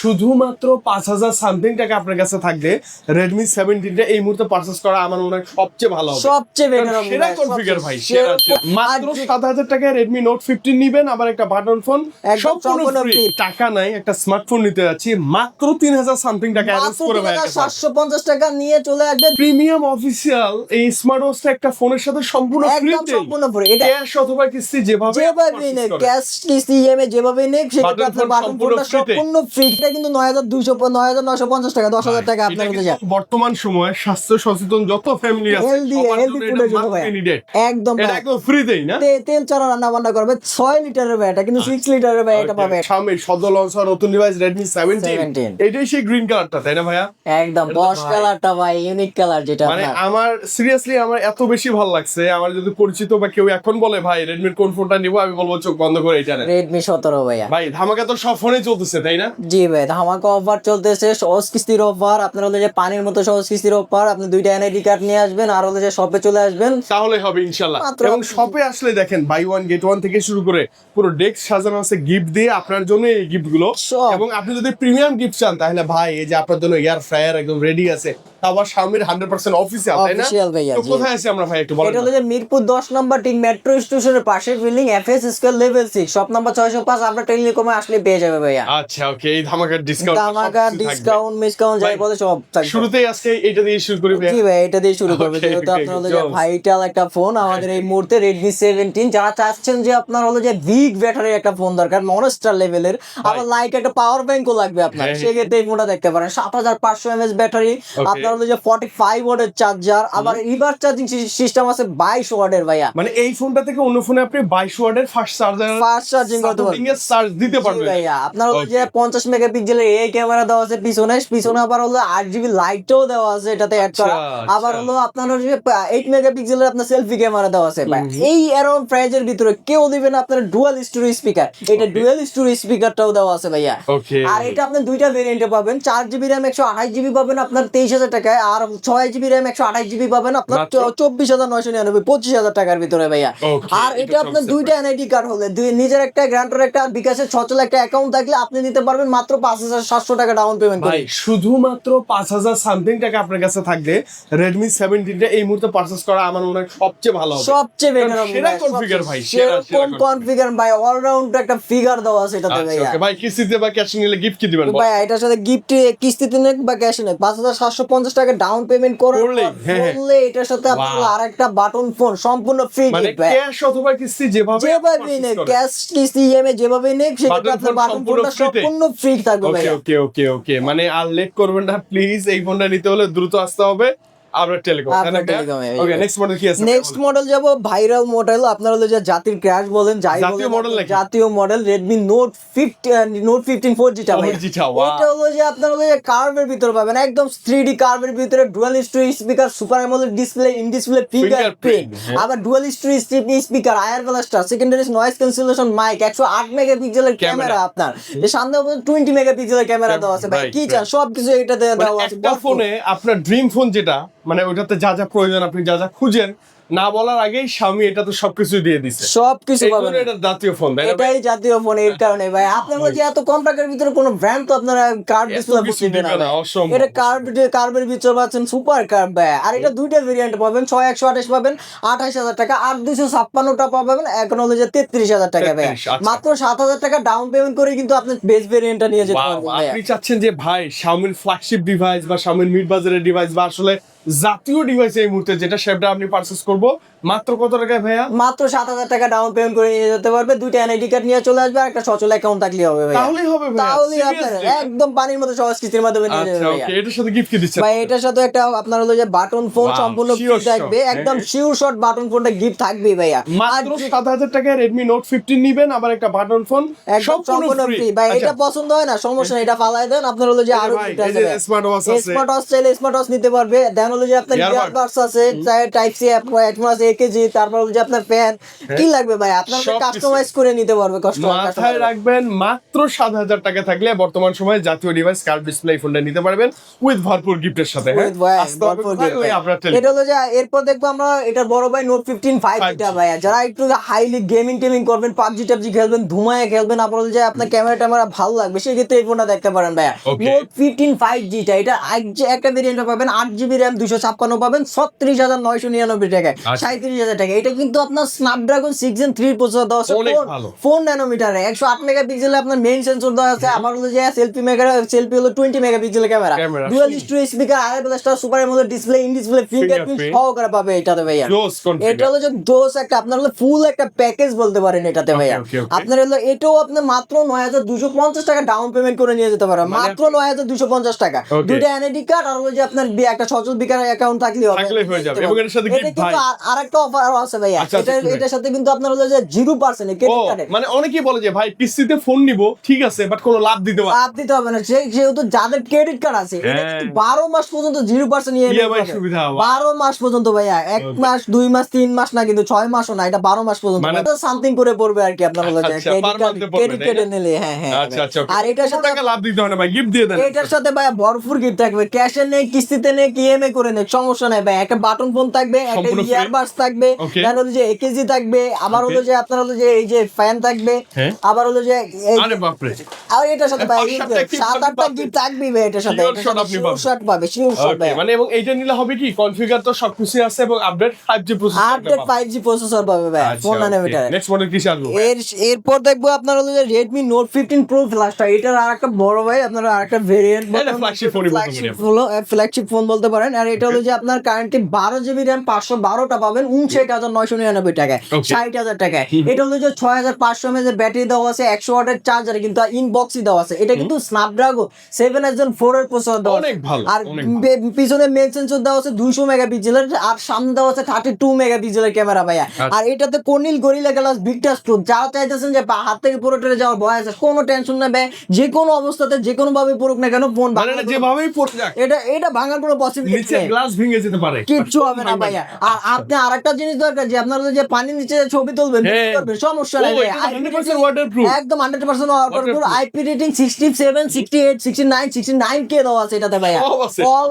শুধুমাত্র 5,000 সামথিং টাকা আপনার কাছে থাকলে Redmi 17 এই মুহূর্তে পারচেজ করা আমার মনে হয় সবচেয়ে ভালো হবে, সবচেয়ে বেটার হবে সেরা কনফিগার ভাই, সেরা। মাত্র 7,000 টাকায় Redmi Note 15 নিবেন, আবার একটা বাটন ফোন সম্পূর্ণ ফ্রি। টাকা নাই, একটা স্মার্টফোন নিতে যাচ্ছি মাত্র 3,000 সামথিং টাকা অ্যারেঞ্জ করে ভাই, 750 টাকা নিয়ে চলে আসবে। প্রিমিয়াম অফিশিয়াল এই স্মার্ট ওয়াচটা একটা ফোনের সাথে সম্পূর্ণ ফ্রি, একদম সম্পূর্ণ ফ্রি। এটা ক্যাশ অথবা কিস্তি যেভাবে নেই, ক্যাশ কিস্তি ইএমআই যেভাবে নেই সেটা আপনার বাটন ফোনটা সম্পূর্ণ ফ্রি। এটা কিন্তু 9,200 9,950 টাকা 10,000 টাকা আপনার কাছে যায়। বর্তমান সময়ে স্বাস্থ্য সচেতন যত ফ্যামিলি আছে হেলদি ফুডের জন্য ভাই একদম এটা একদম ফ্রি দেই না। তেল ছাড়া রান্না বান্না করবে 6 লিটারের ভাই, এটা কিন্তু 6 লিটারের ভাই। এটা পাবে Xiaomi সদ্য লঞ্চ হওয়া নতুন ডিভাইস Redmi 17। এটাই সেই গ্রিন কালারটা, তাই না ভাইয়া? একদম বস কালারটা ভাই, ইউনিক কালার যেটা মানে আমার সিরিয়াসলি আমার এত বেশি ভালো লাগছে। আমার যদি পরিচিত বা কেউ এখন বলে ভাই রেডমির কোন ফোনটা নিবো, আমি বলবো চোখ বন্ধ করে এটা নেন। Redmi 17 ভাইয়া। ভাই ধামাকা তো সব ফোনে চলতেছে, তাই না? জি ভাই, ধামাকা অফার চলতেছে, সহজ কিস্তির অফার। আপনার হলো যে পানির মতো সহজ কিস্তির অফার। আপনি 2টা এনআইডি কার্ড নিয়ে আসবেন আর হলো যে শপে চলে আসবেন, তাহলে হবে ইনশাআল্লাহ। এবং শপে আসলে দেখেন বাই ওয়ান গেট ওয়ান থেকে শুরু করে পুরো ডেস্ক সাজানো আছে গিফট দিয়ে আপনার জন্য। এই গিফট গুলো, এবং আপনি যদি প্রিমিয়াম গিফট চান তাহলে ভাই এই যে আপনার জন্য এয়ার ফ্রায়ার একদম রেডি আছে, আবার Xiaomi 100% অফিসিয়াল, তাই না? তো কোথায় আছি আমরা ভাই একটু বলেন। এটা হলো যে মিরপুর 10 নম্বর ঠিক মেট্রো স্টেশনের পাশে building FS square level 6 shop number 605। আপনার টেলিকমে আসলে পেয়ে যাবে ভাইয়া। আচ্ছা ওকে, এই ধামাকার ডিসকাউন্ট মিসকাউন্ট যাই বলে সব থাকবে। শুরুতেই আজকে এটা দিয়ে শুরু করি ভাই। জি ভাই, এটা দিয়ে শুরু করবে, যেহেতু আপনার হলো যে ভাইটাল একটা ফোন আমাদের এই মুহূর্তে Redmi 17। যারা চাচ্ছেন যে আপনার হলো যে বিগ ব্যাটারি একটা ফোন দরকার, মনস্টার লেভেলের, আবার লাইক একটা পাওয়ার ব্যাংকও লাগবে আপনার, সেক্ষেত্রে এই ফোনটা দেখতে পারেন। 7,500 mAh ব্যাটারি, আপনার হলো যে 45 ওয়াটের চার্জার, আবার রিভার্স চার্জিং সিস্টেম আছে 22 ওয়াটের ভাইয়া। মানে এই ফোনটা থেকে অন্য ফোনে আপনি 22 ওয়াটের ফাস্ট চার্জিং করতে পারবেন, চার্জ দিতে পারবেন ভাইয়া। আপনার হলো যে 50 মেগাপিক্সেলের এই ক্যামেরা দেওয়া আছে পিছনে আবার হলো 8GB লাইটও দেওয়া আছে এটাতে অ্যাড করা। আবার হলো আপনার হলো যে 8 মেগাপিক্সেলের আপনার সেলফি ক্যামেরা দেওয়া আছে ভাই। এই অ্যারাউন্ড প্রাইজের ভিতরে কেউ দিবে না আপনার ডুয়াল স্টোরেজ স্পিকার, এটা ডুয়াল স্টোরেজ স্পিকারটাও দেওয়া আছে ভাইয়া। আর এটা আপনি দুইটা ভেরিয়েন্টে পাবেন, 4GB RAM 128GB পাবেন আপনার 23,000 টাকায়, আর 6GB RAM 128GB পাবেন আপনার 24,999 25,000 টাকার ভিতরে ভাইয়া। আর এটা আপনার দুইটা এনআইডি কার্ড হলে নিজের একটা গ্রান্টের একটা বিকাশের সচল একটা অ্যাকাউন্ট থাকলে আপনি নিতে পারবেন মাত্র 5,700 টাকা ডাউন পেমেন্ট করে। শুধুমাত্র 5,000 সামথিং টাকা আপনার কাছে থাকলে Redmi 17 এই মুহূর্তে পারচেজ করা আমার মনে হয় সবচেয়ে ভালো হবে, সবচেয়ে বেটার হবে। সেরা কনফিগার ভাই, সেরকম কনফিগার ভাই, অলরাউন্ড একটা ফিগার দেওয়া আছে এটাতে ভাইয়া। ওকে ভাই, কিস্তিতে বা ক্যাশ নিলে গিফট কি দিবেন ভাই? এটার সাথে গিফট কিস্তিতে নেন বা ক্যাশে নেন, 5,750 টাকা ডাউন পেমেন্ট করলে এটার সাথে আপনার আরেকটা বাটন ফোন সম্পূর্ণ ফ্রি গিফট। ক্যাশ অথবা কিস্তি যেভাবে নেন, ক্যাশ কিস্তি ইএমআই যেভাবে নেন সেটা আপনার বাটন ফোনটা সম্পূর্ণ ফ্রি থাকবে ভাই। ওকে মানে আর লেট করবেন না প্লিজ, এই ফোনটা নিতে হলে দ্রুত আসতে হবে আমরা টেলিকম। ওকে নেক্সট মডেল কি আছে? নেক্সট মডেল যাব ভাইরাল মডেল, আপনার হলো যে জাতির ক্র্যাশ বলেন যাই বলেন, জাতীয় মডেল Redmi Note 15 4G টা ভাই। এটা হলো যে আপনার হলো যে কার্ভের ভিতর পাবেন, একদম 3D কার্ভের ভিতরে dual storage speaker, super AMOLED display, in display fingerprint, আবার dual storage speaker, air blaster, secondary noise cancellation mic, 108 মেগাপিক্সেলের ক্যামেরা, আপনার এর সামনে 20 মেগাপিক্সেলের ক্যামেরা দেওয়া আছে ভাই। কি চান সবকিছু এটাতে দেওয়া আছে। একটা ফোনে আপনার ড্রিম ফোন যেটা, মানে ওটাতে যা যা প্রয়োজন আপনি যা যা খুঁজেন না বলার আগেই Xiaomi এটা তো সবকিছু দিয়ে দিছে, সবকিছু পাবেন। এটা জাতীয় ফোন, এটাই জাতীয় ফোন। এর কারণে ভাই আপনার যে এত কম টাকার ভিতরে কোনো ব্র্যান্ড তো আপনারা কার্ভ ডিসপ্লে দিবেন না, এটা কার্ভের ভিতরে পাচ্ছেন সুপার কার্ভ ভাই। আর এটা দুইটা ভেরিয়েন্ট পাবেন, 6128 পাবেন 28,000 টাকা, 8256টা পাবেন এখন হলো যে 33,000 টাকা ভাই। মাত্র 7,000 টাকা ডাউন পেমেন্ট করে কিন্তু আপনি বেস ভেরিয়েন্টটা নিয়ে যেতে পারবেন ভাই। আপনি চাচ্ছেন যে ভাই Xiaomi ফ্ল্যাগশিপ ডিভাইস বা Xiaomi মিড বাজারের ডিভাইস বা আসলে জাতীয় ডিভাইস এই মুহূর্তে যেটা সেটা আপনি পারচেজ করব মাত্র কত টাকায় ভাইয়া? মাত্র 7,000 টাকা ডাউন পেমেন্ট করে নিয়ে যেতে পারবে, দুইটা এনআইডি কার্ড নিয়ে চলে আসবে আর একটা সচল অ্যাকাউন্ট থাকলে হবে ভাই। তাহলেই হবে ভাই, তাহলেই আপনার একদম পানির মতো সহজ কিস্তির মাধ্যমে নিয়ে যাবে ভাই। ওকে, এটার সাথে গিফট কি দিচ্ছেন ভাই? এটার সাথে একটা আপনার হলো যে বাটন ফোন সম্পূর্ণ ফ্রি থাকবে, একদম শিওর শট বাটন ফোনটা গিফট থাকবে ভাইয়া। মাত্র 7,000 টাকায় Redmi Note 15 নিবেন, আবার একটা বাটন ফোন সম্পূর্ণ ফ্রি ভাই। এটা পছন্দ হয় না সমস্যা নেই, এটা ফালাই দেন, আপনার হলো যে আরো গিফট আছে ভাই। স্মার্ট ওয়াচ আছে, স্মার্ট ওয়াচ চাইলে স্মার্ট ওয়াচ নিতে পারবে। দেন হলো যে আপনার ইয়ারবাডস আছে, টাইপ সি হেডফোন আছে একেজি, তারপর হলো যে আপনার ফ্যান, কি লাগবে ভাই আপনার সবকিছু। কাস্টমাইজ করে নিতে পারবে মাথায় রাখবেন মাত্র 7,000 টাকা থাকলে বর্তমান সময়ে জাতীয় ডিভাইস কার্ভ ডিসপ্লে ফোনটা নিতে পারবেন উইথ ভরপুর গিফটের সাথে। হ্যাঁ আসতে হবে কোথায়? ওই আপনার এটা হলো যে এরপর দেখবো আমরা এটার বড় ভাই নোট 15 5G টা ভাইয়া, যারা একটু হাইলি গেমিং টেমিং করবেন, পাবজি টাবজি খেলবেন, ধুমায় খেলবেন, আপনার হলো যে আপনার ক্যামেরা ট্যামেরা ভালো লাগবে, সেক্ষেত্রে এই ফোনটা দেখতে পারেন ভাইয়া। Okay. নোট 15 5G টা এটা একটা ভেরিয়েন্ট পাবেন 8GB RAM 256 পাবেন 36,999 টাকায়, আচ্ছা। 37,000 টাকা। এটা কিন্তু আপনার স্ন্যাপড্রাগন 6 Gen 3 প্রসেসর দেওয়া আছে, অনেক ভালো। 4 ন্যানোমিটারে 108 মেগাপিক্সেলে আপনার মেইন সেন্সর দেওয়া আছে, আবার হলো যে সেলফি হলো 20 মেগাপিক্সেলের camera, Camera, dual storage speaker, RFL star super AMOLED display, in display fingerprint Fingerprint। সহকারে পাবে এটাতে ভাইয়া। Close configure। এটা হলো যে ডোজ একটা আপনার হলো ফুল একটা প্যাকেজ বলতে পারেন এটাতে ভাইয়া। okay, okay। আপনার হলো এটাও আপনি মাত্র 9,250 টাকা ডাউন পেমেন্ট করে নিয়ে যেতে পারেন, মাত্র 9,250 টাকা। Okay। দুইটা এনআইডি কার্ড আর হলো যে আপনার একটা সচল বিকার অ্যাকাউন্ট থাকলেই হবে, থাকলেই হয়ে যাবে। এবং এর সাথে এটা gift কিন্তু ভাই। আরেকটা অফার আছে ভাইয়া, আচ্ছা, আচ্ছা, কি এটার সাথে কিন্তু আপনার হলো যে 0% ও ক্রেডিট কার্ডে মানে অনেকেই বলে যে ভাই কিস্তিতে ফোন নিব ঠিক আছে বাট কোনো লাভ দিতে পারবে লাভ দিতে হবে না, যেহেতু যাদের ক্রেডিট কার্ড আছে এটা হ্যাঁ। কিন্তু 12 মাস পর্যন্ত 0% EMI সুবিধা হবে। 12 মাস পর্যন্ত ভাইয়া, 1 মাস 2 মাস 3 মাস না, কিন্তু 6 মাসও না, এটা 12 মাস পর্যন্ত মানে সামথিং করে পড়বে আর কি আপনার হলো যে আচ্ছা, per month এ পড়বে, ক্রেডিট তাই কার্ডে না? নিলে। হ্যাঁ হ্যাঁ আচ্ছা আচ্ছা আর এটার কোনো সাথে টাকা লাভ দিতে হয় না ভাই গিফট দিয়ে দেন এটার সাথে ভাইয়া ভরপুর গিফট থাকবে, ক্যাশে নেই, কিস্তিতে নেই, ইএমআই করে নেই, সমস্যা নাই ভাই। একটা বাটন ফোন থাকবে, একটা সম্পূর্ণ free। ইয়ারবাডস থাকবে, Okay। দেন হলো যে একেজি থাকবে, আবার হলো Okay। যে আপনার হলো যে এই যে ফ্যান থাকবে, হ্যাঁ। আবার হলো যে আরে বাপ রে আর এটার সাথে ভাই আর সাথে gift 7-8টা পাবেন। গিফট থাকবে ভাই এটার সাথে, Sure shot আপনি পাবেন। শর্ট পাবে, শিওর শট ওকে মানে এবং এইটা নিলে হবে কি কনফিগার তো সবকিছু আছে এবং update 5G processor update 5G processor পাবে ভাই 4 ন্যানোমিটার। নেক্সট মডেল কি আসবে এরপর দেখবো আপনার হলো যে Redmi Note 15 Pro ফ্ল্যাশটা, এটার আরেকটা বড় ভাই আপনার আরেকটা ভেরিয়েন্ট, এটা flagship phone-ই বলতে পারি ফ্ল্যাগশিপ ফোন বলতে পারেন। আর এটা হলো যে আপনার কারেন্টলি 12GB RAM 512টা পাবেন 59,999 টাকায়, Okay। 60,000 টাকায়। এটা হলো যে 6,500 mAh এর ব্যাটারি দেওয়া আছে, 100 ওয়াটের চার্জার কিন্তু ইনবক্সই দেওয়া আছে। এটা কিন্তু স্ন্যাপড্রাগন 7Gen 4 এর প্রসেসর দেওয়া আছে। অনেক ভালো, আর অনেক পিছনে মেন সেন্সর দেওয়া আছে 200 মেগাপিক্সেলের, আর সামনে দেওয়া আছে 32 মেগাপিক্সেলের ক্যামেরা ভাইয়া। আর এটাতে কোনিল গরিলা গ্লাস ভিক্টাস প্রো, যারা চাইতেছেন যে হাত থেকে পুরো টেনে যাওয়ার ভয় আছে, কোনো টেনশন না ভাই, যে কোনো অবস্থাতে যে কোনো ভাবে পড়ুক না কেন ফোন মানে এটা যেভাবেই পড়ে যাক এটা ভাঙার কোনো পসিবিলিটি নিচে নেই, গ্লাস ভেঙে যেতে পারে কিচ্ছু হবে না ভাইয়া। আর আপনি আরেকটা জিনিস দরকার যে আপনার যে পানির নিচে ছবি তুলবেন হ্যাঁ। করবেন, সমস্যা ও, নাই ভাই, এটা 100% waterproof। একদম 100% ওয়াটারপ্রুফ। আইপি রেটিং 67 68 69 69 কে দেওয়া আছে এটাতে ভাইয়া, সব আছে। অল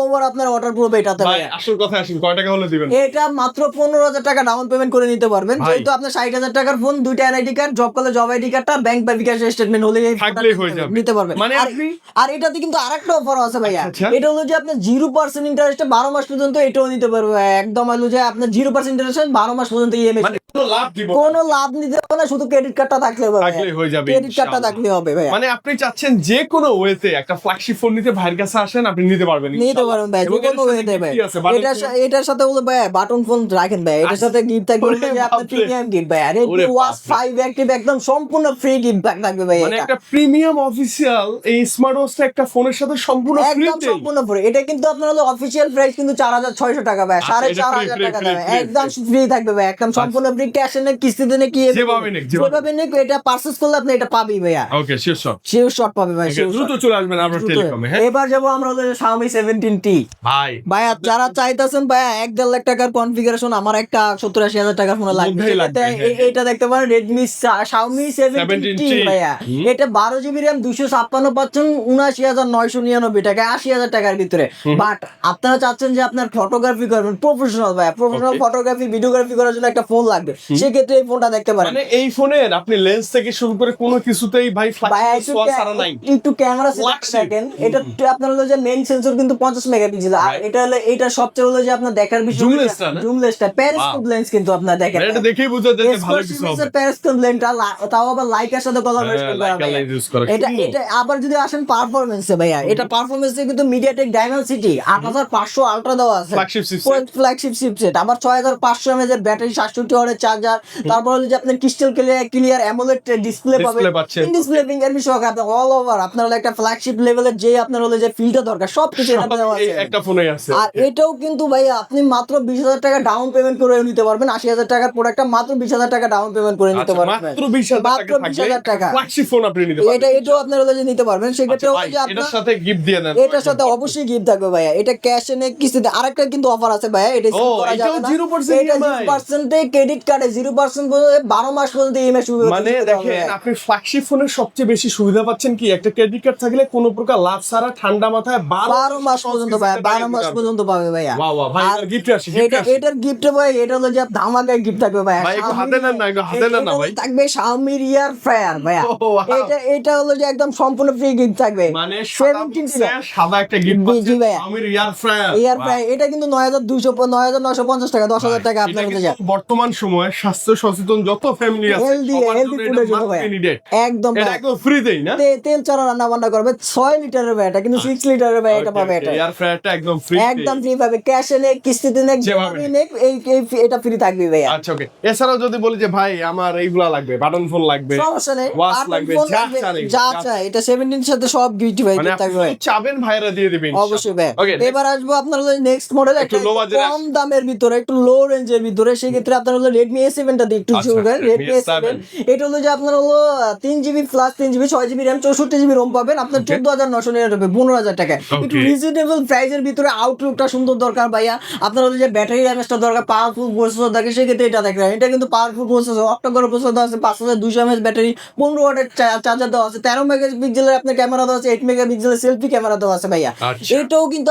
ওভার আপনার ওয়াটারপ্রুফ এটাতে ভাই ভাইয়া। আসল কথা আসেন কয় টাকা হলে দিবেন এটা মাত্র 15,000 টাকা ডাউন পেমেন্ট করে নিতে পারবেন, ভাই। যেহেতু আপনার 60,000 টাকার ফোন, দুইটা এনআইডি কার্ড, জব করলে জব আইডি কার্ডটা, ব্যাংক বা বিকাশ স্টেটমেন্ট হলে এই ফোনটা থাকলেই হয়ে যাবে। নিতে পারবেন। মানে আর- আপনি- আর এটাতে কিন্তু আরেকটা অফার আছে ভাইয়া, আচ্ছা। এটা হলো যে আপনি 0% ইন্টারেস্টে 12 মাস পর্যন্ত এটাও নিতে পারবে ভাইয়া। একদম হলো যে আপনার 0% ইন্টারেস্টে 12 মাস পর্যন্ত ইএমআই, মানে কোনো লাভ দিব না। কোনো লাভ নিতে হবে না, শুধু ক্রেডিট কার্ডটা থাকলে হবে ভাইয়া। থাকলেই হয়ে যাবে ক্রেডিট কার্ডটা ইনশাআল্লাহ। থাকলে হবে ভাইয়া। মানে আপনি চাচ্ছেন যে কোনো ওয়েতে একটা ফ্ল্যাগশিপ ফোন নিতে ভাইয়ের কাছে আসেন আপনি নিতে পারবেন নিতে ইনশাআল্লাহ। পারবেন ভাই, এবং যে এর কোনো সাথে ওয়েতে gift ভাই। কি আছে? বাটন এটার সাথে হলো ভাই বাটন ফোন রাখেন ভাই, এটার সাথে গিফট থাকবে হলো যে আপনার বাপরে। প্রিমিয়াম গিফট ভাই। আর ওরে Redmi Watch বাপরে। 5 অ্যাক্টিভ একদম সম্পূর্ণ ফ্রি গিফট থাকবে ভাই মানে এটা। একটা প্রিমিয়াম অফিসিয়াল এই স্মার্ট ওয়াচটা একটা ফোনের সাথে সম্পূর্ণ ফ্রি একদম সম্পূর্ণ ফ্রি। এটা কিন্তু আপনার হলো অফিশিয়াল প্রাইস কিন্তু 4,600 টাকা ভাই, আচ্ছা, এটা 4,500 free, টাকা free, দেবে, free, একদম free। ফ্রি থাকবে ভাই, একদম সম্পূর্ণ ফ্রি, ক্যাশ এনে কিস্তিতে নে কি যেভাবে নিক, যেভাবে। যেভাবে নিক এটা পারচেজ করলে আপনি এটা পাবি ভাইয়া, ওকে শিওর সব শিওর শট পাবে ভাই, শিওর দ্রুত চলে আসবেন আমরা টেলিকমে হ্যাঁ এবার যাবো আমরা হলো যে Xiaomi 17T ভাই ভাইয়া, যারা চাইতেছেন ভাইয়া 1.5 লাখ টাকার কনফিগারেশন, আমার একটা 70-80 হাজার টাকার ফোন লাগবে, মধ্যেই লাগবে, সেটাতে হ্যাঁ। এটা দেখতে পারেন Redmi Xiaomi 17T 17T ভাইয়া। এটা 12GB RAM 256 পাচ্ছেন 79,999 টাকা, 80,000 টাকার ভিতরে। বাট আপনারা চাচ্ছেন যে আপনার ফটোগ্রাফি করবেন প্রফেশনাল ভাইয়া, প্রফেশনাল Okay। ফটোগ্রাফি ভিডিওগ্রাফি করার জন্য একটা ফোন লাগবে, সেক্ষেত্রে এই ফোনটা দেখতে পারেন মানে এই ফোনের আপনি লেন্স থেকে শুরু করে কোনো কিছুতেই ভাই ভাইয়া। ফ্ল্যাশ সোয়া সারা নাই একটু ক্যামেরা Flagship। দেখেন, এটা আপনার হলো যে মেইন সেন্সর কিন্তু 50 মেগাপিক্সেল, আর Right। এটা হলো এটা সবচেয়ে হলো যে আপনার দেখার বিষয় Zoom lens টা না? জুম লেন্সটা পেরিস্কোপ লেন্স কিন্তু আপনার দেখেন, এটা দেখেই বোঝা যায় যে ভালো কিছু হবে পেরিস্কোপ লেন্সটা তাও আবার লাইকার সাথে কোলাবোরেশন করা Leica ভাইয়া। lens use করা, এটা সুন্দর। এটা আবার যদি আসেন পারফরম্যান্সে ভাইয়া, এটা পারফরম্যান্সে কিন্তু মিডিয়াটেক ডাইমেনসিটি 8500 আলট্রা দেওয়া আছে, Flagship chipset। ফ্ল্যাগশিপ চিপসেট, আবার 6500 mAh এর ব্যাটারি, 67 ওয়াটের চার্জার, তারপর হলো যে আপনার ক্রিস্টাল ক্লিয়ার অ্যামোলেড ডিসপ্লে পাবেন, Display পাচ্ছেন। ডিসপ্লে ফিঙ্গারপ্রিন্ট সহ আপনার অল ওভার আপনার হলো একটা ফ্ল্যাগশিপ লেভেলের যে আপনার হলো যে ফিল্টার দরকার সবকিছু এটাতে দেওয়া এই আছে। একটা ফোনেই আছে আর এটাও কিন্তু ভাই আপনি মাত্র 20,000 টাকা ডাউন পেমেন্ট করে নিতে পারবেন, 80,000 টাকার প্রোডাক্টটা মাত্র 20,000 টাকা ডাউন পেমেন্ট করে নিতে আচ্ছা, পারবেন, মাত্র 20,000 মাত্র টাকা 20,000 টাকা। ফ্ল্যাগশিপ ফোন আপনি নিতে পারবেন এটাও আপনার হলো যে নিতে পারবেন, সেক্ষেত্রে আচ্ছা, হলো ভাই, যে এটার আপনার সাথে গিফট দিয়ে দেন এটার সাথে অবশ্যই গিফট থাকবে ভাইয়া। এটা ক্যাশ এনে কিস্তিতে আরেকটা কিন্তু অফার আছে ভাইয়া, এটা ও করা এটাও যাবে না 0% এটা EMI 0% এ ক্রেডিট কার্ডে 0% পর্যন্ত 12 মাস পর্যন্ত ইএমআই সুবিধা মানে দেখেন আপনি ফ্ল্যাগশিপ ফোনের সবচেয়ে বেশি সুবিধা পাচ্ছেন কি একটা ক্রেডিট কার্ড থাকলে কোনো প্রকার লাভ ছাড়া ঠান্ডা মাথায় 12 মাস পর্যন্ত ভাই 12 মাস পর্যন্ত পাবে ভাইয়া ওয়াও ওয়াও ভাই আর গিফট আসে এটার গিফট ভাই এটা হলো যে ধামাকা গিফট থাকবে ভাই ভাই একটু হাতে নেন না একটু হাতে নেন না ভাই থাকবে Xiaomi ইয়ার ফ্রায়ার ভাইয়া ও, wow. এটা হলো যে একদম সম্পূর্ণ ফ্রি গিফট থাকবে মানে 17 সাদা একটা গিফট জি, জি ভাইয়া। আমির ইয়ার ফ্রায়ার ইয়ার ফ্রায়ার এটা কিন্তু 9950 টাকা 10,000 টাকা আপনার কাছে যায় বর্তমান সময়ে স্বাস্থ্য সচেতন যত ফ্যামিলি আছে হেলদি সবার হেলদি জন্য ফুডের এটা জন্য must ভাইয়া be needed। একদম এটা ভাই। একদম ফ্রিতেই না তেল ছাড়া রান্না বান্না করবে 6 লিটারের ভাই এটা কিন্তু 6 লিটারের ভাই এটা পাবে এটা ইয়ার ফ্রায়ারটা একদম ফ্রি একদম ফ্রি পাবে ক্যাশে নে কিস্তিতে নে যেভাবে। যেভাবে নে এটা ফ্রি থাকবে ভাইয়া আচ্ছা ওকে এছাড়াও যদি বলি যে ভাই আমার এইগুলা লাগবে বাটন ফোন লাগবে সমস্যা নেই ওয়াচ Button লাগবে, phone যা লাগবে, চান, যা যা চাই এটা 17 এর সাথে সব গিফট ভাই মানে আপনি থাকবে ভাই শুধু চাবেন ভাইরা দিয়ে দিবেন অবশ্যই ভাই ওকে এবার আসবো আপনার নেক্সট মডেল একটু একটা low budget কম দামের ভিতরে একটু লো রেঞ্জের ভিতরে সেই ক্ষেত্রে আপনার হলো Redmi A7 টা দিয়ে একটু আচ্ছা, শুরু করেন Redmi Redmi A7 এটা হলো যে আপনার হলো 3GB plus 3GB 6GB RAM 64GB ROM পাবেন আপনার 14,999 15,000 টাকা একটু রিজনেবল প্রাইসের ভিতরে আউটলুকটা সুন্দর দরকার ভাইয়া আপনার হলো যে ব্যাটারি র্যামেসটা দরকার পাওয়ারফুল প্রসেসর থাকে সেই ক্ষেত্রে এটা দেখেন এটা কিন্তু পাওয়ারফুল প্রসেসর অক্টাকোর প্রসেসর দেওয়া আছে 5200 mAh ব্যাটারি 15 ওয়াটের চার্জার দেওয়া আছে 13 মেগাপিক্সেলের আপনার ক্যামেরা দেওয়া আছে 8 মেগাপিক্সেলের সেলফি ক্যামেরা দেওয়া আছে ভাইয়া আচ্ছা। এটাও কিন্তু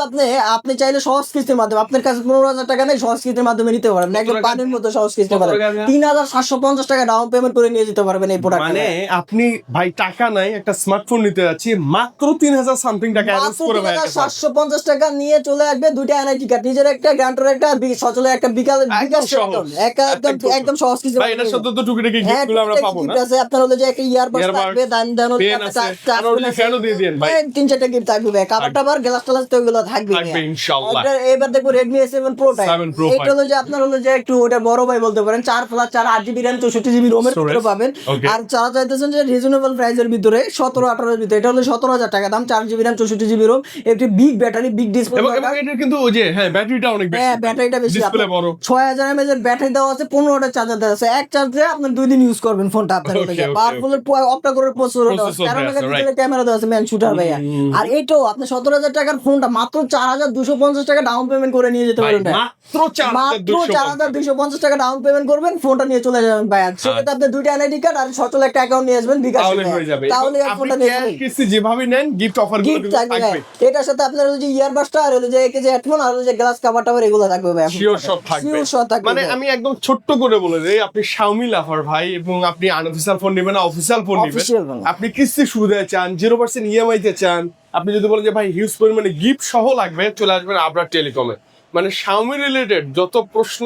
আপনি চাইলে সহজ কিস্তির মাধ্যমে আপনার কাছে 15,000 টাকা নেই সহজ কিস্তির মাধ্যমে নিতে পারবেন একদম টাকা? পানির মতো সহজ কিস্তি কত পারবেন টাকা ভাইয়া? 3,750 টাকা ডাউন পেমেন্ট করে নিয়ে যেতে পারবেন এই প্রোডাক্ট মানে আপনি ভাই টাকা নাই একটা স্মার্টফোন নিতে যাচ্ছি মাত্র 3000 সামথিং টাকা অ্যারেঞ্জ করে ভাই একটা পাবেন। 750 টাকা নিয়ে চলে আসবে দুইটা এনআইটি কার্ড নিজের একটা গ্রান্টের একটা সচলে একটা বিকাশ সহজ। একদম সহজ কিস্তি ভাই এটার সাথে তো টুকিটাকি হ্যাঁ, গিফটগুলো আমরা পাবো না gift আছে আপনার হলো যে একটা ইয়ারবাডস Earbuds, থাকবে দেন হলো pen আছে, আর ওই ফ্যানও দিয়ে দিয়েন ভাই। 3-4টা গিফট থাকবে ভাই কাভার টাভার গ্লাস টালাস তো ওগুলো থাকবে থাকবে ইনশাআল্লাহ। এবার দেখবো Redmi A7 Pro টা 7 Pro এটা হলো যে আপনার হলো যে একটু ওটা বড় ভাই বলতে পারেন 4+4 8GB RAM 64GB ROM এর ভিতরে Storage, পাবেন okay. আর যারা চাইতেছেন যে রিজনেবল প্রাইসের ভিতরে 17-18 এর ভিতরে এটা হলো 17,000 টাকা দাম 4GB RAM 64GB ROM একটি বিগ ব্যাটারি বিগ ডিসপ্লে এবং এটা কিন্তু ওই যে হ্যাঁ ব্যাটারিটা অনেক বেশি হ্যাঁ ব্যাটারিটা বেশি ডিসপ্লে বড় 6000 mAh এর ব্যাটারি দেওয়া আছে 15 ওয়াটের চার্জার দেওয়া আছে এক চার্জে আপনি 2 দিন ইউজ করবেন ফোনটা আপনার Okay, হলো যে okay, পাওয়ারফুল অক্টাকোরের প্রসেসর দেওয়া আছে Processor 13 দেওয়া আছে, মেগাপিক্সেলের ক্যামেরা দেওয়া আছে ম্যান শুটার ভাইয়া আর এটাও আপনি 17,000 টাকার ফোনটা মাত্র 4,250 টাকা ডাউন পেমেন্ট করে নিয়ে যেতে ভাই পারবেন মাত্র মাত্র 4200 4,250 টাকা ডাউন পেমেন্ট করবেন ফোনটা নিয়ে চলে যাবেন ভাই সেক্ষেত্রে আপনি দুইটা এনআইডি কার্ড আর সচল একটা অ্যাকাউন্ট নিয়ে আসবেন বিকাশ তাহলে হয়ে যাবে তাহলে এবং আর আপনি ফোনটা নিয়ে ক্যাশ যাবেন কিস্তি যেভাবে নেন গিফট অফার গুলো গিফট কিন্তু থাকবে থাকবে এটার সাথে আপনার হলো যে ইয়ারবাডসটা আর হলো যে যে হেডফোন আর হলো যে গ্লাস কভার টাভার এগুলো থাকবে ভাই শিওর সব থাকবে Sure সব থাকবে মানে ভাই। আমি একদম ছোট্ট করে বলে দেই আপনি Xiaomi লাভার ভাই এবং আপনি আনঅফিশিয়াল ফোন নেবেন না অফিশিয়াল ফোন নেবেন Official phone। আপনি কিস্তি সুবিধা চান 0% ইএমআই তে চান আপনি যদি বলেন যে ভাই হিউজ পরিমাণে গিফট সহ লাগবে চলে আসবেন আবরার টেলিকমে মানে Xiaomi রিলেটেড যত প্রশ্ন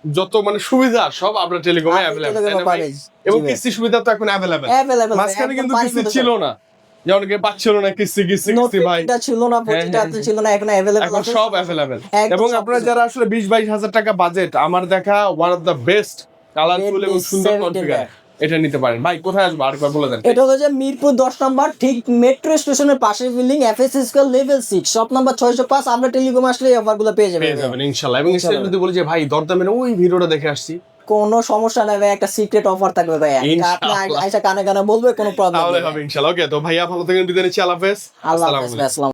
যত মানে সুবিধা সব আবরার টেলিকমে আপনি अवेलेबल Telecom এ পাবেন। এবং জি ভাই। কিস্তি সুবিধা তো এখন अवेलेबल Available ভাই, মাঝখানে একদম কিন্তু পাঁচ কিস্তি মতো ছিল না যে অনেকে পাচ্ছিল না কিস্তি ভাই নোটটা ছিল না প্রতিটা হ্যাঁ, ছিল না এখন अवेलेबल এখন সব অ্যাভেলেবেল একদম এবং সব আপনারা কিছু। যারা আসলে 20-22 হাজার টাকা বাজেট আমার দেখা one of the best colourful এবং Redmi সুন্দর 17 কনফিগার এটা নিতে পারেন ভাই কোথায় আসবো আরেকবার বলে দেন এটা হলো যে মিরপুর 10 নম্বর ঠিক মেট্রো স্টেশনের পাশে building FSC square level 6 shop number 605 আমরা টেলিকম আসলে এই অফারগুলো পেয়ে যাবেন পেয়ে যাবেন ইনশাআল্লাহ এবং ইনশাআল্লাহ। ইনশাআল্লাহ যদি বলি যে ভাই দরদামের ওই ভিডিওটা দেখে আসছি কোনো সমস্যা নাই ভাই একটা সিক্রেট অফার থাকবে ভাই আপনি ইনশাআল্লাহ। আইসা কানে কানে বলবে কোনো প্রবলেম তাহলে নেই হবে ইনশাআল্লাহ ওকে তো ভাইয়া ভালো থাকেন বিদায় নিচ্ছি আল্লাহ হাফেজ আল্লাহ আসসালামু হাফেজ আলাইকুম। ভাই, আসসালামু